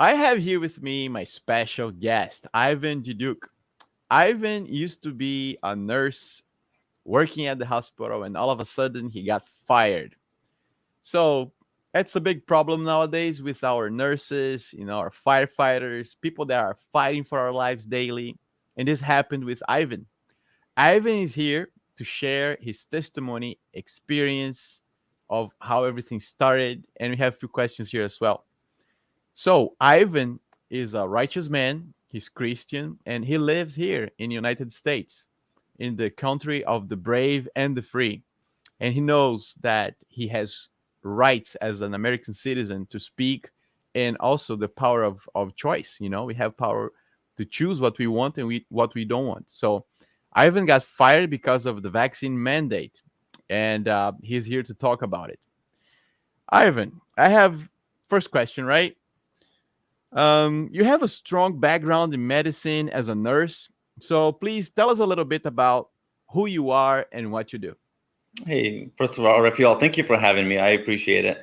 I have here with me my special guest, Ivan Duduk. Ivan used to be a nurse working at the hospital, and all of a sudden he got fired. So that's a big problem nowadays with our nurses, our firefighters, people that are fighting for our lives daily. And this happened with Ivan. Ivan is here to share his testimony, experience of how everything started, and we have a few questions here as well. So Ivan is a righteous man. He's Christian, and he lives here in the United States, in the country of the brave and the free. And he knows that he has rights as an American citizen to speak, and also the power of choice. We have power to choose what we want and what we don't want. So Ivan got fired because of the vaccine mandate, and he's here to talk about it. Ivan, I have first question, right? You have a strong background in medicine as a nurse. So please tell us a little bit about who you are and what you do. Hey, first of all, Rafael, thank you for having me. I appreciate it.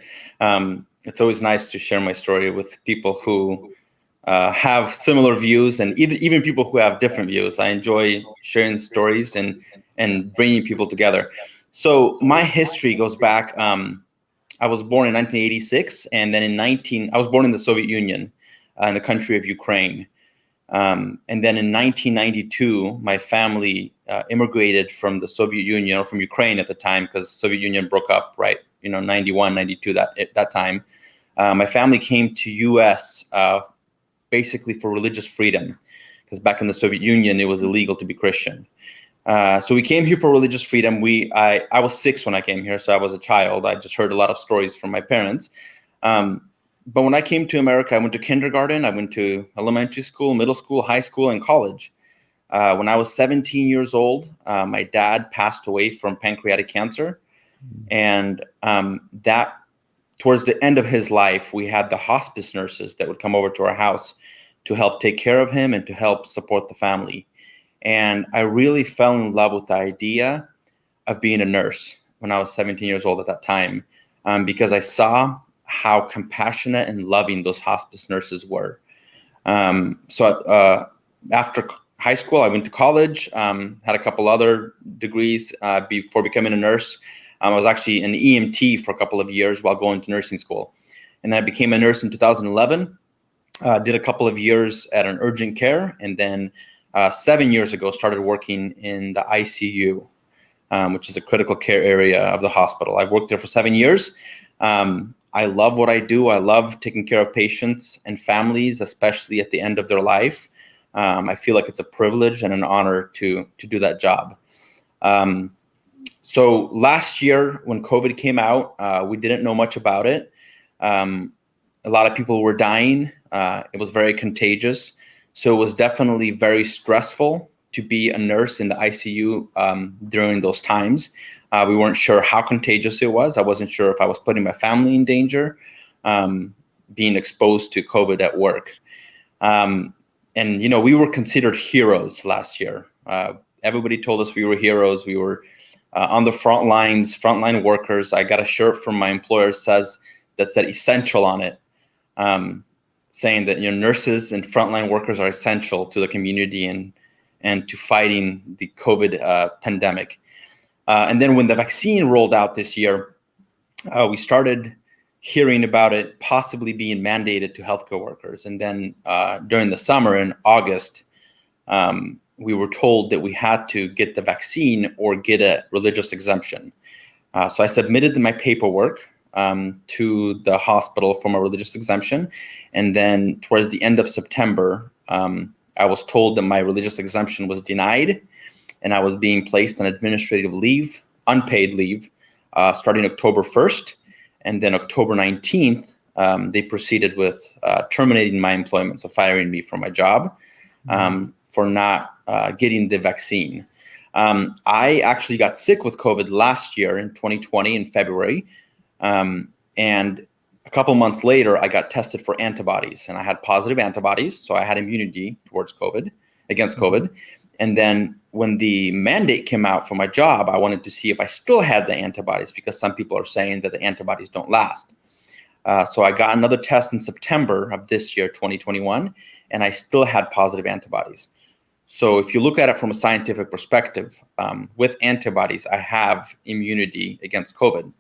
It's always nice to share my story with people who have similar views, and even people who have different views. I enjoy sharing stories and bringing people together. So my history goes back. I was born in 1986, and then I was born in the Soviet Union, in the country of Ukraine. And then in 1992, my family immigrated from the Soviet Union, or from Ukraine at the time, because Soviet Union broke up, right? 91, 92, that time. My family came to U.S. Basically for religious freedom, because back in the Soviet Union, it was illegal to be Christian. So we came here for religious freedom. I was 6 when I came here, so I was a child. I just heard a lot of stories from my parents. But when I came to America, I went to kindergarten, I went to elementary school, middle school, high school, and college. When I was 17 years old, my dad passed away from pancreatic cancer. And that towards the end of his life, we had the hospice nurses that would come over to our house to help take care of him and to help support the family. And I really fell in love with the idea of being a nurse when I was 17 years old at that time, because I saw how compassionate and loving those hospice nurses were. So after high school, I went to college, had a couple other degrees before becoming a nurse. I was actually an EMT for a couple of years while going to nursing school. And then I became a nurse in 2011, did a couple of years at an urgent care, and then 7 years ago started working in the ICU, which is a critical care area of the hospital. I've worked there for 7 years. I love what I do. I love taking care of patients and families, especially at the end of their life. I feel like it's a privilege and an honor to do that job. So last year when COVID came out, we didn't know much about it. A lot of people were dying. It was very contagious. So it was definitely very stressful to be a nurse in the ICU during those times. We weren't sure how contagious it was. I wasn't sure if I was putting my family in danger, being exposed to COVID at work. And, we were considered heroes last year. Everybody told us we were heroes. We were on the front lines, frontline workers. I got a shirt from my employer that said essential on it, saying that nurses and frontline workers are essential to the community and to fighting the COVID pandemic. And then when the vaccine rolled out this year, we started hearing about it possibly being mandated to healthcare workers. And then during the summer in August, we were told that we had to get the vaccine or get a religious exemption. So I submitted my paperwork to the hospital for my religious exemption. And then towards the end of September, I was told that my religious exemption was denied, and I was being placed on administrative leave, unpaid leave, starting October 1st. And then October 19th, they proceeded with terminating my employment, so firing me from my job for not getting the vaccine. I actually got sick with COVID last year in 2020 in February. And a couple months later, I got tested for antibodies, and I had positive antibodies. So I had immunity against COVID. And then when the mandate came out for my job, I wanted to see if I still had the antibodies, because some people are saying that the antibodies don't last. So I got another test in September of this year, 2021, and I still had positive antibodies. So if you look at it from a scientific perspective, with antibodies, I have immunity against COVID.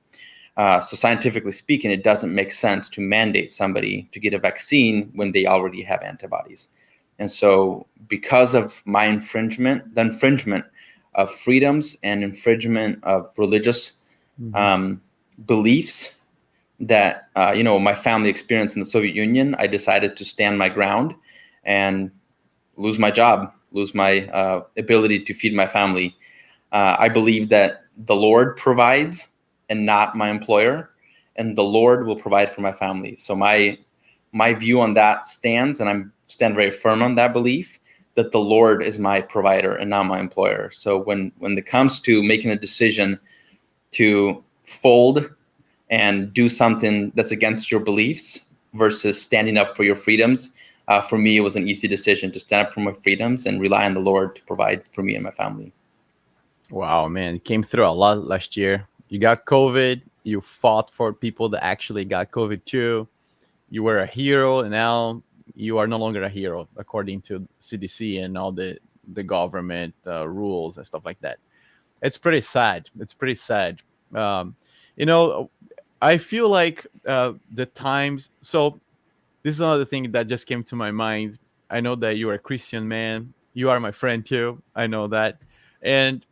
So scientifically speaking, it doesn't make sense to mandate somebody to get a vaccine when they already have antibodies. And so because of my the infringement of freedoms and infringement of religious Mhm. beliefs that my family experienced in the Soviet Union, I decided to stand my ground and lose my job, lose my ability to feed my family. I believe that the Lord provides and not my employer, and the Lord will provide for my family. So my view on that stands, and I'm stand very firm on that belief that the Lord is my provider and not my employer. So when it comes to making a decision to fold and do something that's against your beliefs versus standing up for your freedoms, for me, it was an easy decision to stand up for my freedoms and rely on the Lord to provide for me and my family. Wow, man, you came through a lot last year. You got COVID. You fought for people that actually got COVID too. You were a hero, and now you are no longer a hero, according to CDC and all the government rules and stuff like that. It's pretty sad. It's pretty sad. Um, you know, I feel like the times. So this is another thing that just came to my mind. I know that you are a Christian man. You are my friend too. I know that. And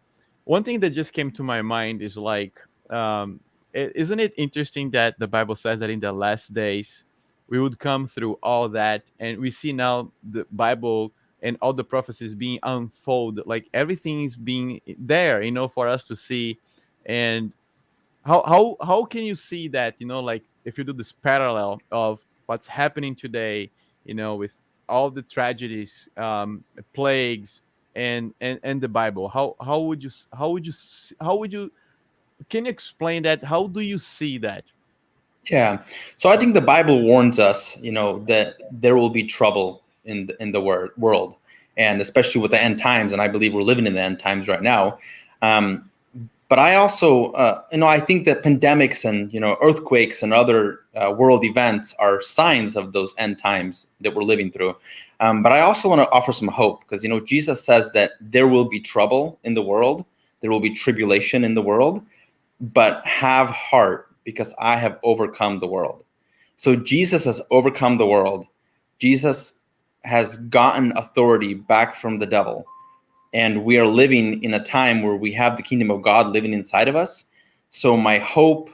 one thing that just came to my mind is like, um, isn't it interesting that the Bible says that in the last days we would come through all that, and we see now the Bible and all the prophecies being unfolded, like everything is being there, for us to see. And how can you see that, like if you do this parallel of what's happening today, with all the tragedies, plagues, and the Bible, how would you how would you, can you explain that? How do you see that? Yeah. So I think the Bible warns us, that there will be trouble in the world, and especially with the end times. And I believe we're living in the end times right now. Um, but I also, I think that pandemics and earthquakes and other world events are signs of those end times that we're living through. But I also want to offer some hope because Jesus says that there will be trouble in the world, there will be tribulation in the world, but have heart because I have overcome the world. So Jesus has overcome the world. Jesus has gotten authority back from the devil. And we are living in a time where we have the kingdom of God living inside of us. So my hope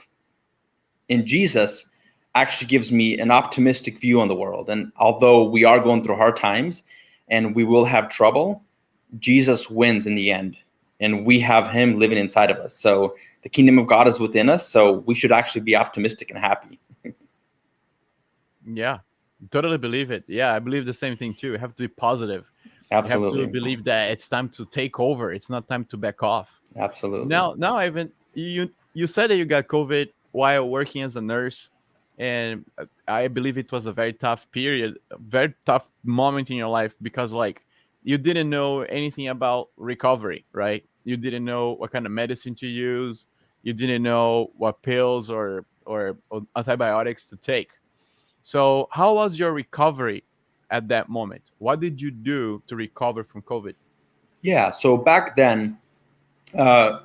in Jesus actually gives me an optimistic view on the world. And although we are going through hard times and we will have trouble, Jesus wins in the end. And we have him living inside of us. So the kingdom of God is within us. So we should actually be optimistic and happy. Yeah, totally believe it. Yeah, I believe the same thing too. You have to be positive. You have to Absolutely. believe that it's time to take over. It's not time to back off. Absolutely. Now, Ivan, you said that you got COVID while working as a nurse, and I believe it was a very tough period, a very tough moment in your life because, like, you didn't know anything about recovery, right? You didn't know what kind of medicine to use. You didn't know what pills or antibiotics to take. So, how was your recovery at that moment? What did you do to recover from COVID? Yeah. So back then, uh,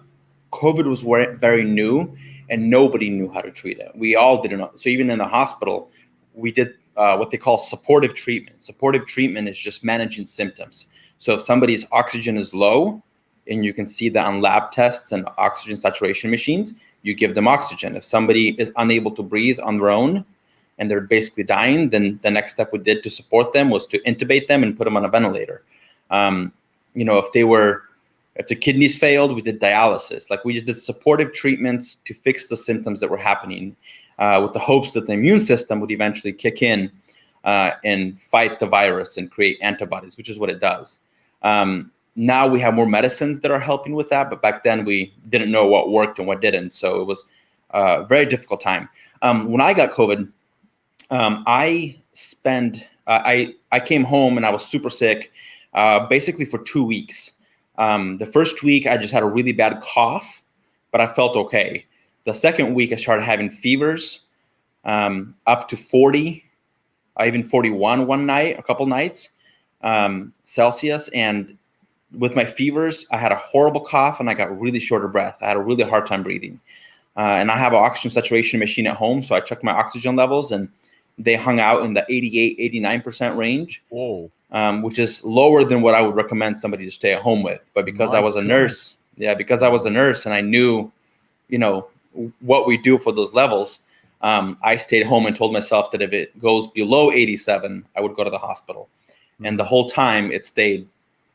COVID was very new and nobody knew how to treat it. We all didn't know. So even in the hospital, we did what they call supportive treatment. Supportive treatment is just managing symptoms. So if somebody's oxygen is low, and you can see that on lab tests and oxygen saturation machines, you give them oxygen. If somebody is unable to breathe on their own and they're basically dying, then the next step we did to support them was to intubate them and put them on a ventilator. Um, if the kidneys failed, we did dialysis. Like we just did supportive treatments to fix the symptoms that were happening, with the hopes that the immune system would eventually kick in and fight the virus and create antibodies, which is what it does. Now we have more medicines that are helping with that, but back then we didn't know what worked and what didn't. So it was a very difficult time. When I got COVID, I came home and I was super sick, basically for 2 weeks. The first week I just had a really bad cough, but I felt okay. The second week I started having fevers, up to 40, even 41 one night, a couple nights, Celsius. And with my fevers, I had a horrible cough and I got really short of breath. I had a really hard time breathing. And I have an oxygen saturation machine at home, so I checked my oxygen levels, and they hung out in the 88, 89% range. Whoa. Which is lower than what I would recommend somebody to stay at home with. But because I My was a God. nurse, because I was a nurse and I knew, what we do for those levels, I stayed home and told myself that if it goes below 87, I would go to the hospital. And the whole time it stayed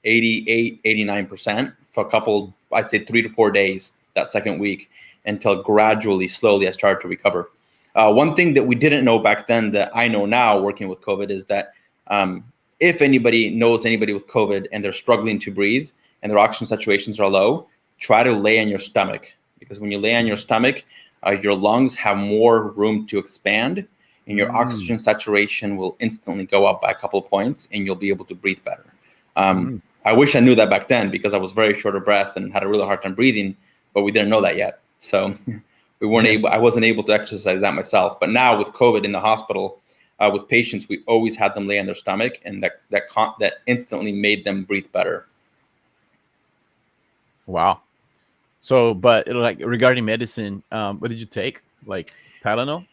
88, 89% for a couple, I'd say 3 to 4 days that second week, until gradually, slowly I started to recover. One thing that we didn't know back then that I know now working with COVID is that if anybody knows anybody with COVID and they're struggling to breathe and their oxygen saturations are low, try to lay on your stomach, because when you lay on your stomach, your lungs have more room to expand, and your oxygen saturation will instantly go up by a couple of points, and you'll be able to breathe better. I wish I knew that back then, because I was very short of breath and had a really hard time breathing, but we didn't know that yet. So I wasn't able to exercise that myself. But now with COVID in the hospital, with patients, we always had them lay on their stomach, and that instantly made them breathe better. Wow. So, but like regarding medicine, what did you take? Like Tylenol?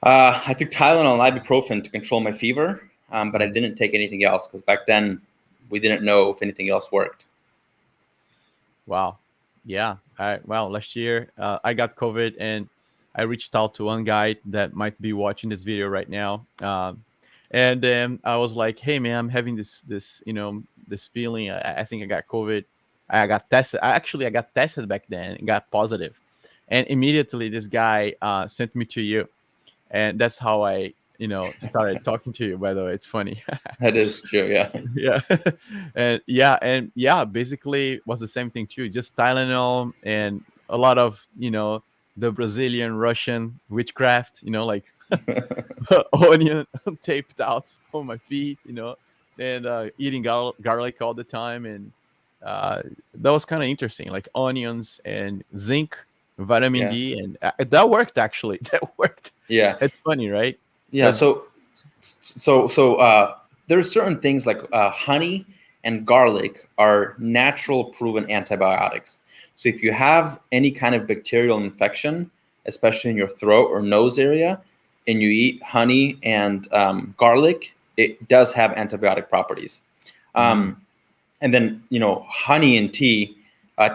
I took Tylenol and ibuprofen to control my fever, but I didn't take anything else, because back then we didn't know if anything else worked. Wow. Yeah. Last year I got COVID, and I reached out to one guy that might be watching this video right now. And then I was like, "Hey, man, I'm having this feeling. I think I got COVID. I got tested. I got tested back then and got positive, and immediately this guy sent me to you, and that's how I started talking to you. By the way, it's funny. That is true, yeah. Yeah. And basically was the same thing too, just Tylenol and a lot of the Brazilian Russian witchcraft, like onion taped out on my feet, and eating garlic all the time. And that was kind of interesting, like onions and zinc, vitamin Yeah, D. And that worked, actually. That worked. yeah, It's funny, right? yeah. Because So there are certain things like honey and garlic are natural proven antibiotics. So if you have any kind of bacterial infection, especially in your throat or nose area, and you eat honey and garlic, it does have antibiotic properties. And then, honey and tea.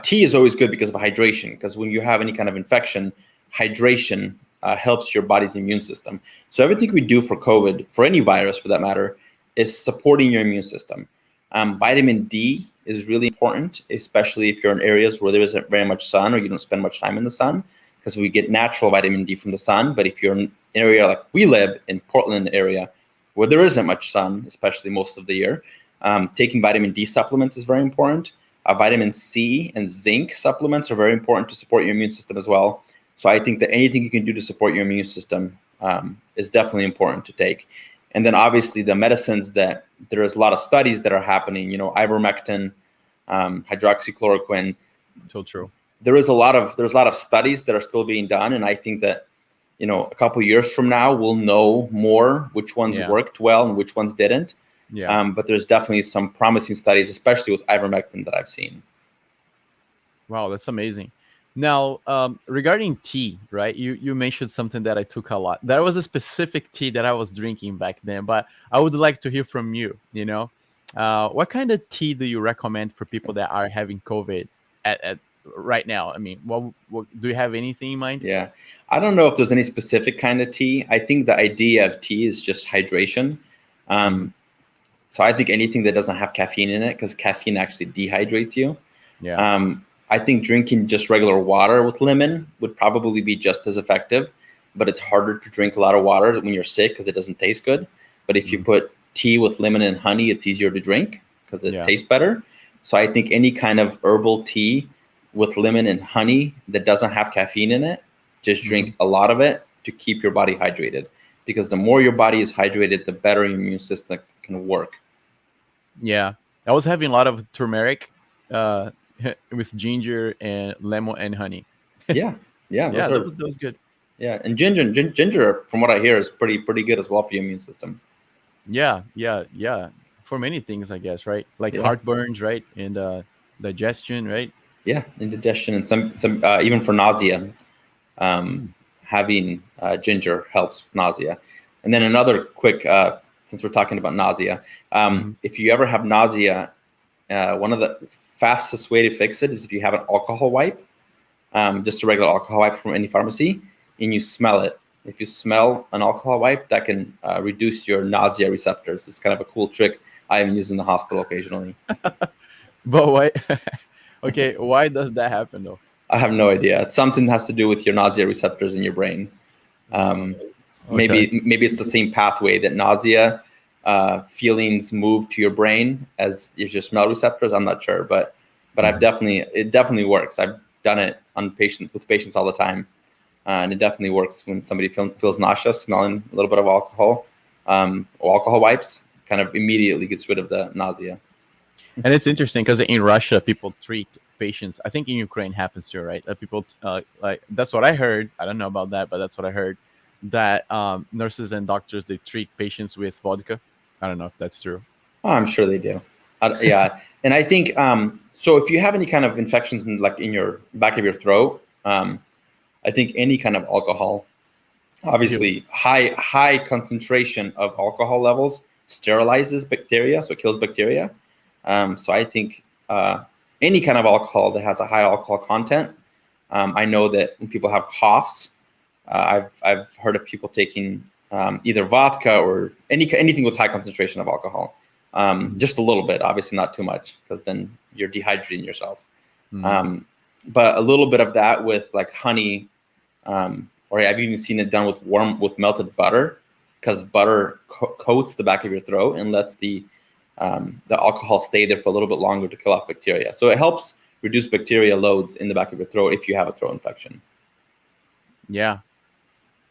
Tea is always good because of hydration, because when you have any kind of infection, hydration helps your body's immune system. So everything we do for COVID, for any virus for that matter, is supporting your immune system. Vitamin D is really important, especially if you're in areas where there isn't very much sun or you don't spend much time in the sun, because we get natural vitamin D from the sun. But if you're in an area like we live in Portland area, where there isn't much sun, especially most of the year, taking vitamin D supplements is very important. Vitamin C and zinc supplements are very important to support your immune system as well. So I think that anything you can do to support your immune system is definitely important to take. And then obviously the medicines that there is a lot of studies that are happening, ivermectin, hydroxychloroquine. so true. There's a lot of studies that are still being done, and I think that a couple of years from now we'll know more which ones worked well and which ones didn't. Yeah. But there's definitely some promising studies, especially with ivermectin, that I've seen. Wow, that's amazing. Now, regarding tea, right? You mentioned something that I took a lot. There was a specific tea that I was drinking back then, but I would like to hear from you. What kind of tea do you recommend for people that are having COVID at right now? I mean, what do you have anything in mind? Yeah, I don't know if there's any specific kind of tea. I think the idea of tea is just hydration. So I think anything that doesn't have caffeine in it, because caffeine actually dehydrates you. Yeah. I think drinking just regular water with lemon would probably be just as effective, but it's harder to drink a lot of water when you're sick because it doesn't taste good. But if you put tea with lemon and honey, it's easier to drink because it tastes better. So I think any kind of herbal tea with lemon and honey that doesn't have caffeine in it, just drink a lot of it to keep your body hydrated. Because the more your body is hydrated, the better your immune system can work. Yeah. I was having a lot of turmeric with ginger and lemon and honey. Yeah, Yeah, those that are was good. Yeah, and ginger, from what I hear, is pretty good as well for your immune system. Yeah, yeah, yeah. For many things, I guess, right? Like Yeah, heartburns, right? And digestion, right? yeah, indigestion and some even for nausea. Um, Mm. Having ginger helps with nausea. And then another quick, since we're talking about nausea, Hmm. if you ever have nausea, one of the fastest way to fix it is if you have an alcohol wipe, just a regular alcohol wipe from any pharmacy, and you smell it. If you smell an alcohol wipe, that can reduce your nausea receptors. It's kind of a cool trick I even use in the hospital occasionally. But why? Okay, why does that happen though? I have no idea. It's something that has to do with your nausea receptors in your brain. Uh, Um, okay. maybe it's the same pathway that nausea feelings move to your brain as your smell receptors. I'm not sure, but I've Mhm. definitely works. I've done it on patients with patients all the time, and it definitely works when somebody feels nauseous, smelling a little bit of alcohol or alcohol wipes, kind of immediately gets rid of the nausea. And it's interesting because in Russia, people treat patients. I think in Ukraine happens too, right? People like that's what I heard. I don't know about that, but that's what I heard. That nurses and doctors they treat patients with vodka. I don't know if that's true. Oh, I'm sure they do. Yeah, and I think so. If you have any kind of infections in like in your back of your throat, I think any kind of alcohol, Heals. obviously high concentration of alcohol levels sterilizes bacteria, so it kills bacteria. So I think any kind of alcohol that has a high alcohol content. I know that when people have coughs, I've heard of people taking either vodka or anything with high concentration of alcohol. Mhm. Just a little bit, obviously not too much, because then you're dehydrating yourself. Mhm. Um, but a little bit of that with like honey, or I've even seen it done with melted butter, because butter coats the back of your throat and lets the alcohol stay there for a little bit longer to kill off bacteria. So it helps reduce bacteria loads in the back of your throat if you have a throat infection. Yeah,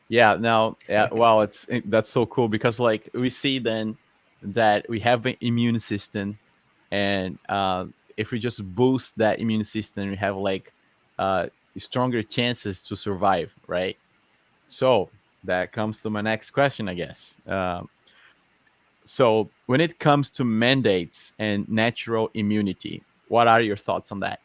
yeah. Now, yeah, wow, that's so cool because like we see then that we have an immune system, and if we just boost that immune system, we have like uh, stronger chances to survive, right? So that comes to my next question, I guess. So when it comes to mandates and natural immunity, what are your thoughts on that?